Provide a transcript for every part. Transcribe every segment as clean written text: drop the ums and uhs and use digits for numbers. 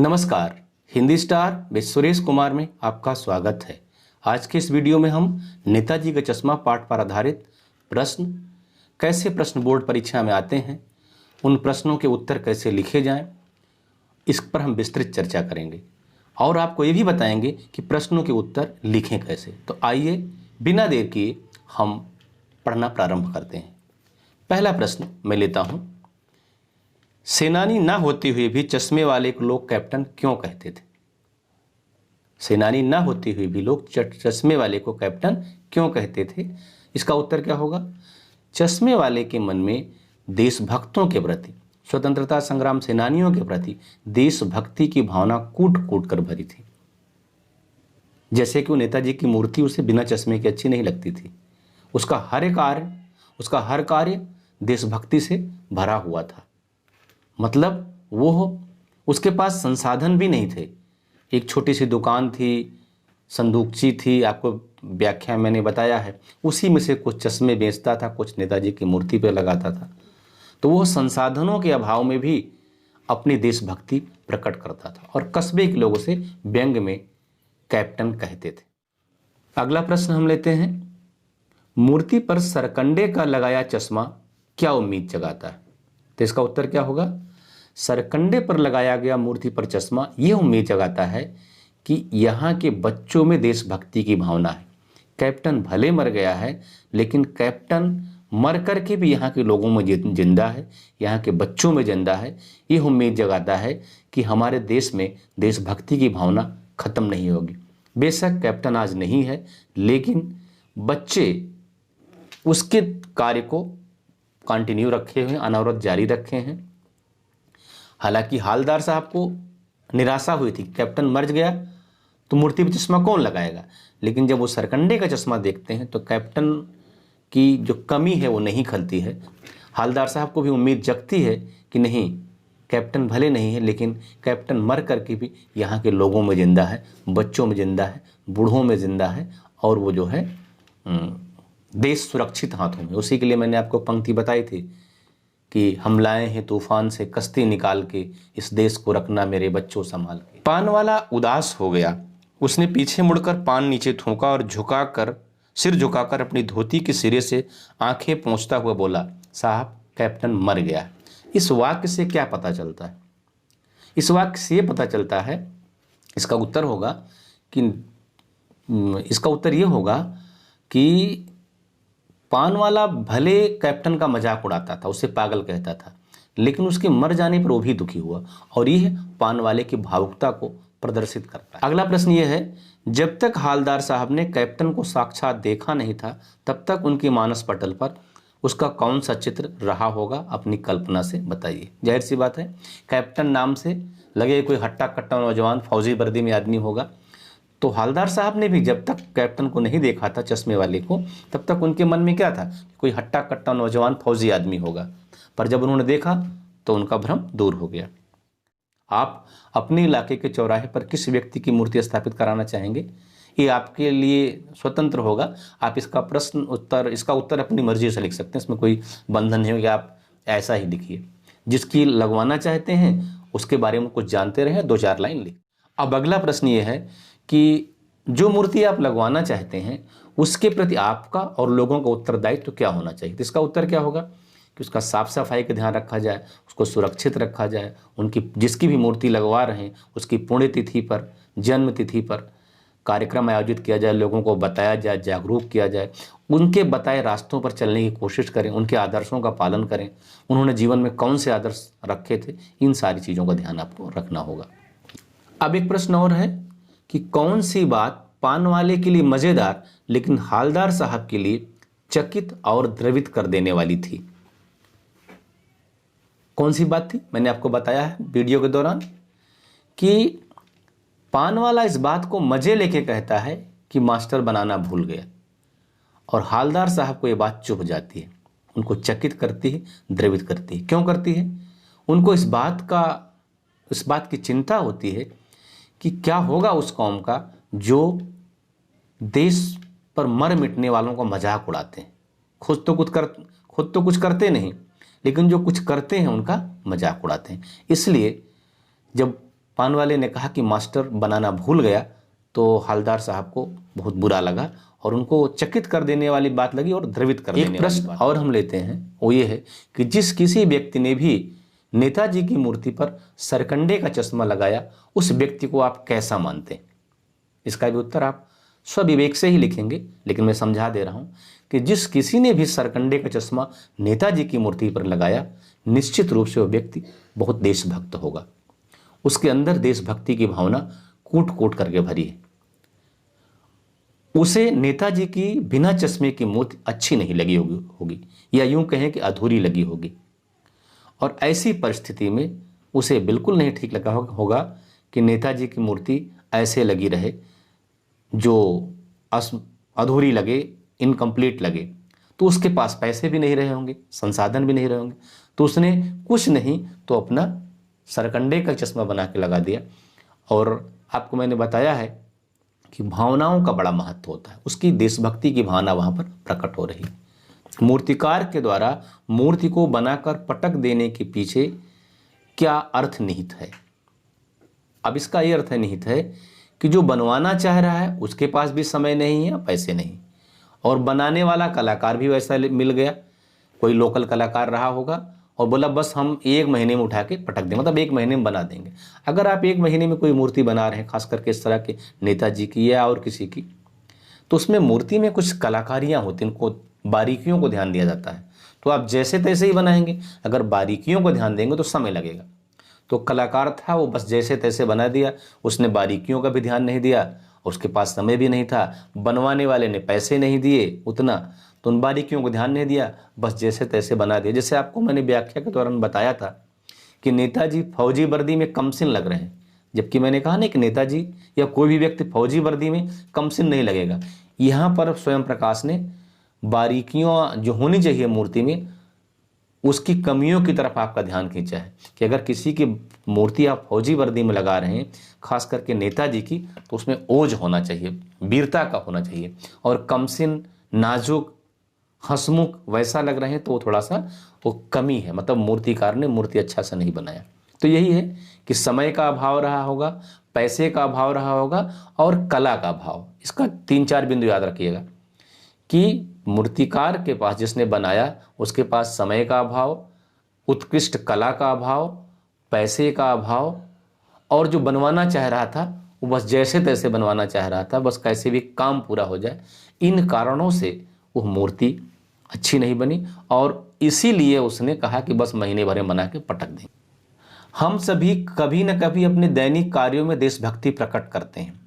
नमस्कार, हिंदी स्टार में सुरेश कुमार में आपका स्वागत है। आज के इस वीडियो में हम नेताजी का चश्मा पाठ पर आधारित प्रश्न, कैसे प्रश्न बोर्ड परीक्षा में आते हैं, उन प्रश्नों के उत्तर कैसे लिखे जाएं, इस पर हम विस्तृत चर्चा करेंगे और आपको ये भी बताएंगे कि प्रश्नों के उत्तर लिखें कैसे। तो आइए बिना देर किए हम पढ़ना प्रारंभ करते हैं। पहला प्रश्न मैं लेता हूँ। सेनानी ना होते हुए भी चश्मे वाले को लोग कैप्टन क्यों कहते थे? सेनानी ना होते हुए भी लोग चश्मे वाले को कैप्टन क्यों कहते थे? इसका उत्तर क्या होगा? चश्मे वाले के मन में देशभक्तों के प्रति, स्वतंत्रता संग्राम सेनानियों के प्रति देशभक्ति की भावना कूट कूट कर भरी थी। जैसे कि वो नेताजी की मूर्ति उसे बिना चश्मे के अच्छी नहीं लगती थी। उसका हर कार्य देशभक्ति से भरा हुआ था। मतलब वो उसके पास संसाधन भी नहीं थे। एक छोटी सी दुकान थी, संदूकची थी, आपको व्याख्या मैंने बताया है। उसी में से कुछ चश्मे बेचता था, कुछ नेताजी की मूर्ति पे लगाता था। तो वो संसाधनों के अभाव में भी अपनी देशभक्ति प्रकट करता था और कस्बे के लोगों से व्यंग में कैप्टन कहते थे। अगला प्रश्न हम लेते हैं। मूर्ति पर सरकंडे का लगाया चश्मा क्या उम्मीद जगाता है? तो इसका उत्तर क्या होगा? सरकंडे पर लगाया गया मूर्ति पर चश्मा यह उम्मीद जगाता है कि यहाँ के बच्चों में देशभक्ति की भावना है। कैप्टन भले मर गया है, लेकिन कैप्टन मर करके भी यहाँ के लोगों में जिंदा है, यहाँ के बच्चों में जिंदा है। यह उम्मीद जगाता है कि हमारे देश में देशभक्ति की भावना खत्म नहीं होगी। बेशक कैप्टन आज नहीं है, लेकिन बच्चे उसके कार्य को कंटिन्यू रखे हुए, अनवरत जारी रखे हैं। हालांकि हालदार साहब को निराशा हुई थी, कैप्टन मर गया तो मूर्ति पर चश्मा कौन लगाएगा। लेकिन जब वो सरकंडे का चश्मा देखते हैं तो कैप्टन की जो कमी है वो नहीं खलती है। हालदार साहब को भी उम्मीद जगती है कि नहीं, कैप्टन भले नहीं है, लेकिन कैप्टन मर करके भी यहाँ के लोगों में जिंदा है, बच्चों में जिंदा है, बूढ़ों में जिंदा है, और वो जो है देश सुरक्षित हाथों में। उसी के लिए मैंने आपको पंक्ति बताई थी कि हम लाए हैं तूफान से कश्ती निकाल के, इस देश को रखना मेरे बच्चों संभाल के। पान वाला उदास हो गया। उसने पीछे मुड़कर पान नीचे थूका और सिर झुकाकर अपनी धोती के सिरे से आंखें पोंछता हुआ बोला, साहब कैप्टन मर गया। इस वाक्य से क्या पता चलता है? इस वाक्य से ये पता चलता है, इसका उत्तर ये होगा कि पान वाला भले कैप्टन का मजाक उड़ाता था, उसे पागल कहता था, लेकिन उसके मर जाने पर वो भी दुखी हुआ, और यह पान वाले की भावुकता को प्रदर्शित करता है। अगला प्रश्न यह है, जब तक हालदार साहब ने कैप्टन को साक्षात देखा नहीं था, तब तक उनके मानस पटल पर उसका कौन सा चित्र रहा होगा? अपनी कल्पना से बताइए। जाहिर सी बात है, कैप्टन नाम से लगे कोई हट्टा कट्टा नौजवान फौजी वर्दी में आदमी होगा। तो हालदार साहब ने भी जब तक कैप्टन को नहीं देखा था, चश्मे वाले को, तब तक उनके मन में क्या था? कोई हट्टा कट्टा नौजवान फौजी आदमी होगा। पर जब उन्होंने देखा तो उनका भ्रम दूर हो गया। आप अपने इलाके के चौराहे पर किस व्यक्ति की मूर्ति स्थापित कराना चाहेंगे? ये आपके लिए स्वतंत्र होगा। आप इसका उत्तर अपनी मर्जी से लिख सकते हैं। इसमें कोई बंधन नहीं होगा, आप ऐसा ही लिखिए। जिसकी लगवाना चाहते हैं उसके बारे में कुछ जानते रहे, 2-4 लाइन लिख। अब अगला प्रश्न ये है कि जो मूर्ति आप लगवाना चाहते हैं उसके प्रति आपका और लोगों का उत्तरदायित्व तो क्या होना चाहिए? तो इसका उत्तर क्या होगा कि उसका साफ सफाई का ध्यान रखा जाए, उसको सुरक्षित रखा जाए, उनकी जिसकी भी मूर्ति लगवा रहे हैं उसकी पुण्यतिथि पर, जन्म तिथि पर कार्यक्रम आयोजित किया जाए, लोगों को बताया जाए, जागरूक किया जाए, उनके बताए रास्तों पर चलने की कोशिश करें, उनके आदर्शों का पालन करें, उन्होंने जीवन में कौन से आदर्श रखे थे, इन सारी चीज़ों का ध्यान आपको रखना होगा। अब एक प्रश्न और है कि कौन सी बात पान वाले के लिए मजेदार लेकिन हालदार साहब के लिए चकित और द्रवित कर देने वाली थी? कौन सी बात थी? मैंने आपको बताया है वीडियो के दौरान कि पान वाला इस बात को मजे लेके कहता है कि मास्टर बनाना भूल गया, और हालदार साहब को यह बात चुभ जाती है, उनको चकित करती है, द्रवित करती है। क्यों करती है? उनको इस बात की चिंता होती है कि क्या होगा उस कौम का जो देश पर मर मिटने वालों का मजाक उड़ाते हैं। खुद तो कुछ करते नहीं, लेकिन जो कुछ करते हैं उनका मजाक उड़ाते हैं। इसलिए जब पान वाले ने कहा कि मास्टर बनाना भूल गया, तो हवलदार साहब को बहुत बुरा लगा और उनको चकित कर देने वाली बात लगी और द्रवित कर देने वाली बात। एक प्रश्न और हम लेते हैं, वो ये है कि जिस किसी व्यक्ति ने भी नेताजी की मूर्ति पर सरकंडे का चश्मा लगाया, उस व्यक्ति को आप कैसा मानते हैं? इसका भी उत्तर आप स्वविवेक से ही लिखेंगे, लेकिन मैं समझा दे रहा हूं कि जिस किसी ने भी सरकंडे का चश्मा नेताजी की मूर्ति पर लगाया, निश्चित रूप से वह व्यक्ति बहुत देशभक्त होगा। उसके अंदर देशभक्ति की भावना कूट कूट करके भरी है। उसे नेताजी की बिना चश्मे की मूर्ति अच्छी नहीं लगी होगी या यूं कहें कि अधूरी लगी होगी। और ऐसी परिस्थिति में उसे बिल्कुल नहीं ठीक लगा होगा कि नेताजी की मूर्ति ऐसे लगी रहे जो अधूरी लगे, इनकम्प्लीट लगे। तो उसके पास पैसे भी नहीं रहे होंगे, संसाधन भी नहीं रहे होंगे, तो उसने कुछ नहीं तो अपना सरकंडे का चश्मा बना के लगा दिया। और आपको मैंने बताया है कि भावनाओं का बड़ा महत्व होता है, उसकी देशभक्ति की भावना वहाँ पर प्रकट हो रही है। मूर्तिकार के द्वारा मूर्ति को बनाकर पटक देने के पीछे क्या अर्थ निहित है? अब इसका ये अर्थ निहित है कि जो बनवाना चाह रहा है उसके पास भी समय नहीं है, पैसे नहीं, और बनाने वाला कलाकार भी वैसा मिल गया, कोई लोकल कलाकार रहा होगा और बोला बस हम 1 महीने में उठा के पटक देंगे, मतलब 1 महीने में बना देंगे। अगर आप 1 महीने में कोई मूर्ति बना रहे हैं, खास करके इस तरह के नेताजी की या और किसी की, तो उसमें मूर्ति में कुछ कलाकारियाँ होती हैं, उनको बारीकियों को ध्यान दिया जाता है। तो आप जैसे तैसे ही बनाएंगे, अगर बारीकियों को ध्यान देंगे तो समय लगेगा। तो कलाकार था, वो बस जैसे तैसे बना दिया, उसने बारीकियों का भी ध्यान नहीं दिया, उसके पास समय भी नहीं था, बनवाने वाले ने पैसे नहीं दिए उतना, तो उन बारीकियों को ध्यान नहीं दिया, बस जैसे तैसे बना दिया। जैसे आपको मैंने व्याख्या के दौरान बताया था कि नेताजी फौजी वर्दी में कमसिन लग रहे हैं, जबकि मैंने कहा ना कि नेताजी या कोई भी व्यक्ति फौजी वर्दी में कमसिन नहीं लगेगा। यहाँ पर स्वयं प्रकाश ने बारीकियों जो होनी चाहिए मूर्ति में, उसकी कमियों की तरफ आपका ध्यान खींचा है कि अगर किसी की मूर्ति आप फौजी वर्दी में लगा रहे हैं, खास करके नेताजी की, तो उसमें ओज होना चाहिए, वीरता का होना चाहिए। और कमसिन, नाजुक, हंसमुख वैसा लग रहे हैं तो वो थोड़ा सा वो कमी है, मतलब मूर्तिकार ने मूर्ति अच्छा सा नहीं बनाया। तो यही है कि समय का अभाव रहा होगा, पैसे का अभाव रहा होगा और कला का अभाव। इसका 3-4 बिंदु याद रखिएगा कि मूर्तिकार के पास, जिसने बनाया, उसके पास समय का अभाव, उत्कृष्ट कला का अभाव, पैसे का अभाव, और जो बनवाना चाह रहा था वो बस जैसे तैसे बनवाना चाह रहा था, बस कैसे भी काम पूरा हो जाए। इन कारणों से वो मूर्ति अच्छी नहीं बनी और इसीलिए उसने कहा कि बस महीने भर में बना के पटक दें। हम सभी कभी न कभी अपने दैनिक कार्यों में देशभक्ति प्रकट करते हैं।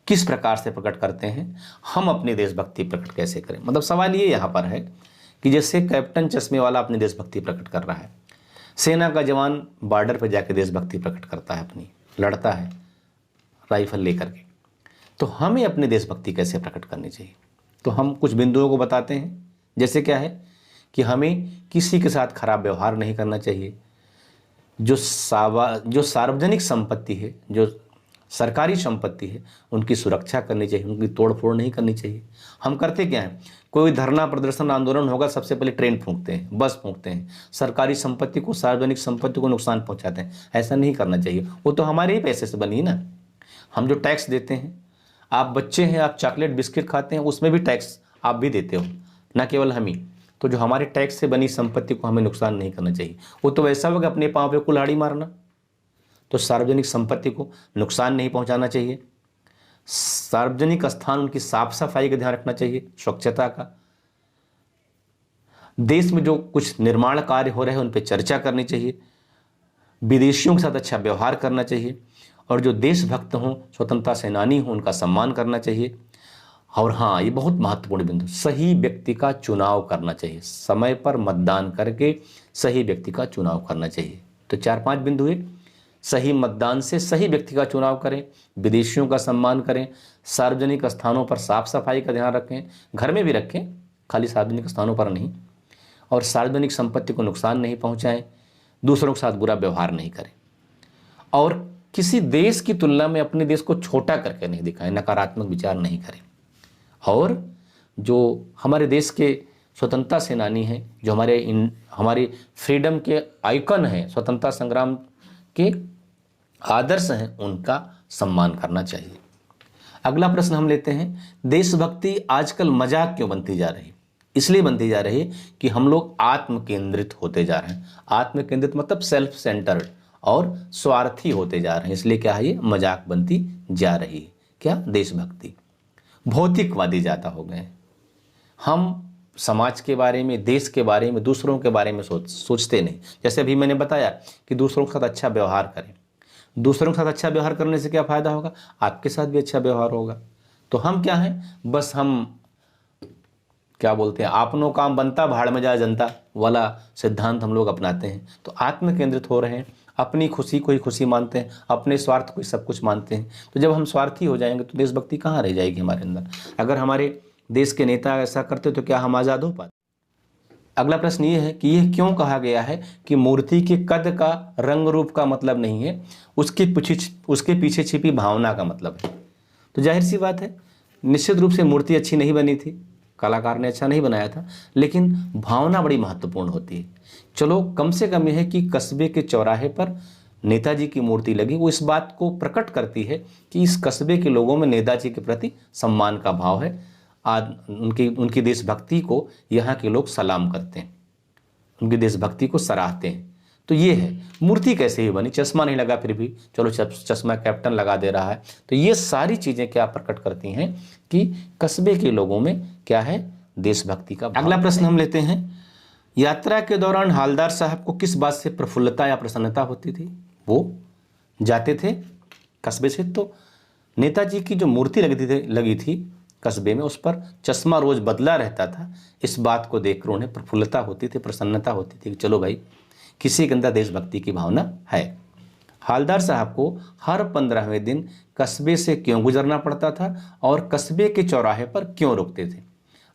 किस प्रकार से प्रकट करते हैं? हम अपनी देशभक्ति प्रकट कैसे करें? मतलब सवाल ये यहाँ पर है कि जैसे कैप्टन चश्मे वाला अपनी देशभक्ति प्रकट कर रहा है, सेना का जवान बॉर्डर पर जाकर देशभक्ति प्रकट करता है, अपनी लड़ता है राइफल लेकर के, तो हमें अपनी देशभक्ति कैसे प्रकट करनी चाहिए? तो हम कुछ बिंदुओं को बताते हैं। जैसे क्या है कि हमें किसी के साथ खराब व्यवहार नहीं करना चाहिए, जो सार्वजनिक संपत्ति है, जो सरकारी संपत्ति है, उनकी सुरक्षा करनी चाहिए, उनकी तोड़फोड़ नहीं करनी चाहिए। हम करते क्या हैं, कोई धरना प्रदर्शन आंदोलन होगा, सबसे पहले ट्रेन फूंकते हैं, बस फूंकते हैं, सरकारी संपत्ति को, सार्वजनिक संपत्ति को नुकसान पहुंचाते हैं। ऐसा नहीं करना चाहिए, वो तो हमारे ही पैसे से बनी ना। हम जो टैक्स देते हैं, आप बच्चे हैं, आप चॉकलेट बिस्किट खाते हैं, उसमें भी टैक्स आप भी देते हो, ना केवल हम ही। तो जो हमारे टैक्स से बनी संपत्ति को हमें नुकसान नहीं करना चाहिए। वो तो वैसा होगा अपने पाँव पे कुल्हाड़ी मारना। तो सार्वजनिक संपत्ति को नुकसान नहीं पहुंचाना चाहिए। सार्वजनिक स्थान, उनकी साफ सफाई का ध्यान रखना चाहिए, स्वच्छता का। देश में जो कुछ निर्माण कार्य हो रहे हैं उन पर चर्चा करनी चाहिए। विदेशियों के साथ अच्छा व्यवहार करना चाहिए और जो देशभक्त हों, स्वतंत्रता सेनानी हों, उनका सम्मान करना चाहिए। और हाँ, ये बहुत महत्वपूर्ण बिंदु, सही व्यक्ति का चुनाव करना चाहिए। समय पर मतदान करके सही व्यक्ति का चुनाव करना चाहिए। तो 4-5 बिंदु है। सही मतदान से सही व्यक्ति का चुनाव करें, विदेशियों का सम्मान करें, सार्वजनिक स्थानों पर साफ सफाई का ध्यान रखें, घर में भी रखें, खाली सार्वजनिक स्थानों पर नहीं, और सार्वजनिक संपत्ति को नुकसान नहीं पहुंचाएं, दूसरों के साथ बुरा व्यवहार नहीं करें, और किसी देश की तुलना में अपने देश को छोटा करके नहीं दिखाएं, नकारात्मक विचार नहीं करें। और जो हमारे देश के स्वतंत्रता सेनानी हैं, जो हमारे फ्रीडम के आइकन हैं, स्वतंत्रता संग्राम के आदर्श हैं उनका सम्मान करना चाहिए। अगला प्रश्न हम लेते हैं, देशभक्ति आजकल मजाक क्यों बनती जा रही? इसलिए बनती जा रही है कि हम लोग आत्म केंद्रित होते जा रहे हैं। आत्म केंद्रित मतलब सेल्फ सेंटर्ड और स्वार्थी होते जा रहे हैं, इसलिए क्या है, ये मजाक बनती जा रही है। क्या? देशभक्ति। भौतिकवादी ज़्यादा हो गए। हम समाज के बारे में, देश के बारे में, दूसरों के बारे में सोचते नहीं। जैसे अभी मैंने बताया कि दूसरों के साथ अच्छा व्यवहार करें। दूसरों के साथ अच्छा व्यवहार करने से क्या फ़ायदा होगा? आपके साथ भी अच्छा व्यवहार होगा। तो हम क्या हैं, बस हम क्या बोलते हैं, आपनो काम बनता भाड़ में जाए जनता वाला सिद्धांत हम लोग अपनाते हैं। तो आत्म केंद्रित हो रहे हैं, अपनी खुशी को ही खुशी मानते हैं, अपने स्वार्थ को ही सब कुछ मानते हैं। तो जब हम स्वार्थी हो जाएंगे तो देशभक्ति कहाँ रह जाएगी हमारे अंदर? अगर हमारे देश के नेता ऐसा करते तो क्या हम आज़ाद हो पाते? अगला प्रश्न ये है कि यह क्यों कहा गया है कि मूर्ति के कद का, रंग रूप का मतलब नहीं है, उसके पीछे छिपी भावना का मतलब है। तो जाहिर सी बात है, निश्चित रूप से मूर्ति अच्छी नहीं बनी थी, कलाकार ने अच्छा नहीं बनाया था, लेकिन भावना बड़ी महत्वपूर्ण होती है। चलो कम से कम यह है कि कस्बे के चौराहे पर नेताजी की मूर्ति लगी, वो इस बात को प्रकट करती है कि इस कस्बे के लोगों में नेताजी के प्रति सम्मान का भाव है। आज उनकी देशभक्ति को यहाँ के लोग सलाम करते हैं, उनकी देशभक्ति को सराहते हैं। तो ये है, मूर्ति कैसे ही बनी, चश्मा नहीं लगा फिर भी चलो चश्मा कैप्टन लगा दे रहा है। तो ये सारी चीज़ें क्या प्रकट करती हैं कि कस्बे के लोगों में क्या है, देशभक्ति का भाव। अगला प्रश्न हम लेते हैं, यात्रा के दौरान हालदार साहब को किस बात से प्रफुल्लता या प्रसन्नता होती थी? वो जाते थे कस्बे से तो नेताजी की जो मूर्ति लगी थी कस्बे में, उस पर चश्मा रोज बदला रहता था। इस बात को देखकर उन्हें प्रफुल्लता होती थी, प्रसन्नता होती थी कि चलो भाई, किसी के अंदर देशभक्ति की भावना है। हालदार साहब को हर 15वें दिन कस्बे से क्यों गुजरना पड़ता था और कस्बे के चौराहे पर क्यों रुकते थे?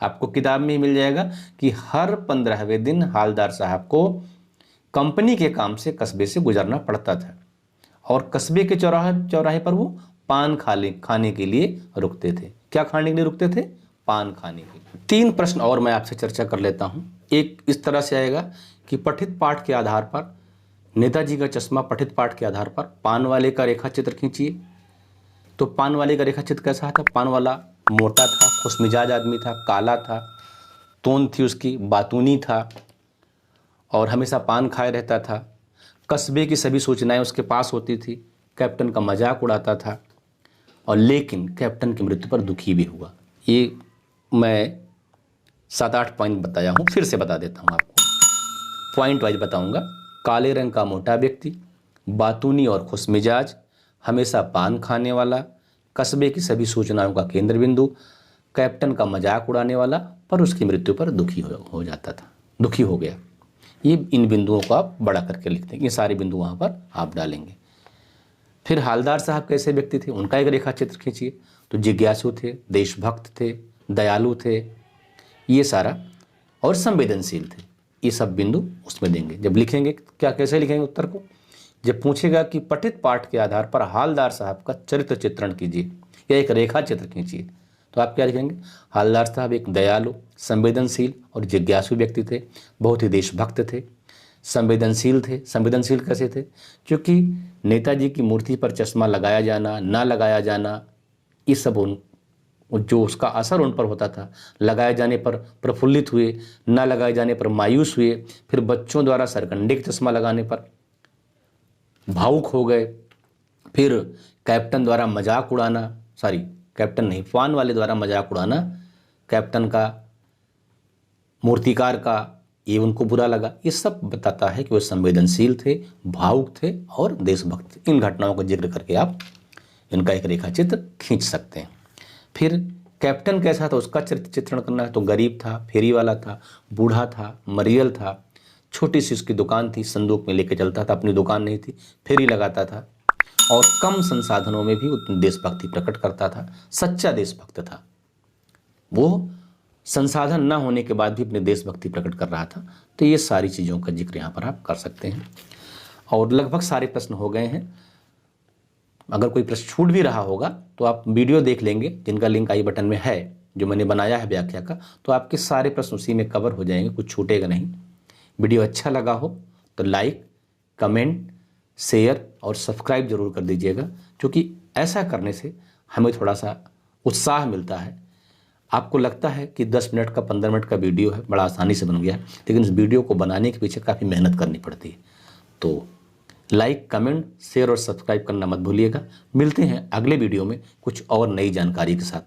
आपको किताब में ही मिल जाएगा कि हर 15वें दिन हालदार साहब को कंपनी के काम से कस्बे से गुजरना पड़ता था और कस्बे के चौराहे पर वो पान खाने के लिए रुकते थे। क्या खाने के लिए रुकते थे? पान खाने के लिए। 3 प्रश्न और मैं आपसे चर्चा कर लेता हूं। एक इस तरह से आएगा कि पठित पाठ के आधार पर, नेताजी का चश्मा पठित पाठ के आधार पर पान वाले का रेखा चित्र खींचिए। तो पान वाले का रेखा चित्र कैसा था? पान वाला मोटा था, खुशमिजाज आदमी था, काला था, तोंद थी उसकी, बातूनी था और हमेशा पान खाए रहता था। कस्बे की सभी सूचनाएं उसके पास होती थी, कैप्टन का मजाक उड़ाता था और लेकिन कैप्टन की मृत्यु पर दुखी भी हुआ। ये मैं 7-8 पॉइंट बताया हूँ, फिर से बता देता हूँ आपको, पॉइंट वाइज बताऊँगा। काले रंग का मोटा व्यक्ति, बातूनी और खुशमिजाज, हमेशा पान खाने वाला, कस्बे की सभी सूचनाओं का केंद्र बिंदु, कैप्टन का मजाक उड़ाने वाला, पर उसकी मृत्यु पर दुखी हो जाता था, दुखी हो गया। ये इन बिंदुओं को आप बड़ा करके लिखते हैं, ये सारे बिंदु वहाँ पर आप डालेंगे। फिर हालदार साहब कैसे व्यक्ति थे, उनका एक रेखा चित्र खींचिए। तो जिज्ञासु थे, देशभक्त थे, दयालु थे, ये सारा, और संवेदनशील थे, ये सब बिंदु उसमें देंगे। जब लिखेंगे क्या, कैसे लिखेंगे उत्तर को? जब पूछेगा कि पठित पाठ के आधार पर हालदार साहब का चरित्र चित्रण कीजिए या एक रेखा चित्र खींचिए, तो आप क्या लिखेंगे? हालदार साहब एक दयालु, संवेदनशील और जिज्ञासु व्यक्ति थे, बहुत ही देशभक्त थे, संवेदनशील थे। संवेदनशील कैसे थे? क्योंकि नेताजी की मूर्ति पर चश्मा लगाया जाना, ना लगाया जाना, ये सब जो उसका असर उन पर होता था, लगाए जाने पर प्रफुल्लित हुए, ना लगाए जाने पर मायूस हुए, फिर बच्चों द्वारा सरकंडे का चश्मा लगाने पर भावुक हो गए, फिर कैप्टन द्वारा मजाक उड़ाना, कैप्टन नहीं, पान वाले द्वारा मजाक उड़ाना कैप्टन का, मूर्तिकार का, ये उनको बुरा लगा। ये सब बताता है कि वो संवेदनशील थे, भावुक थे और देशभक्त थे। इन घटनाओं का जिक्र करके आप इनका एक रेखा चित्र खींच सकते हैं। फिर कैप्टन कैसा था, उसका चित्रण करना है तो गरीब था, फेरी वाला था, बूढ़ा था, मरियल था, छोटी सी उसकी दुकान थी, संदूक में लेके चलता था, अपनी दुकान नहीं थी, फेरी लगाता था और कम संसाधनों में भी उतनी देशभक्ति प्रकट करता था, सच्चा देशभक्त था। वो संसाधन ना होने के बाद भी अपनी देशभक्ति प्रकट कर रहा था। तो ये सारी चीज़ों का जिक्र यहाँ पर आप कर सकते हैं और लगभग सारे प्रश्न हो गए हैं। अगर कोई प्रश्न छूट भी रहा होगा तो आप वीडियो देख लेंगे, जिनका लिंक आई बटन में है, जो मैंने बनाया है व्याख्या का, तो आपके सारे प्रश्न उसी में कवर हो जाएंगे, कुछ छूटेगा नहीं। वीडियो अच्छा लगा हो तो लाइक, कमेंट, शेयर और सब्सक्राइब जरूर कर दीजिएगा, क्योंकि ऐसा करने से हमें थोड़ा सा उत्साह मिलता है। आपको लगता है कि 10 मिनट का 15 मिनट का वीडियो है, बड़ा आसानी से बन गया, लेकिन इस वीडियो को बनाने के पीछे काफ़ी मेहनत करनी पड़ती है। तो लाइक, कमेंट, शेयर और सब्सक्राइब करना मत भूलिएगा। मिलते हैं अगले वीडियो में कुछ और नई जानकारी के साथ।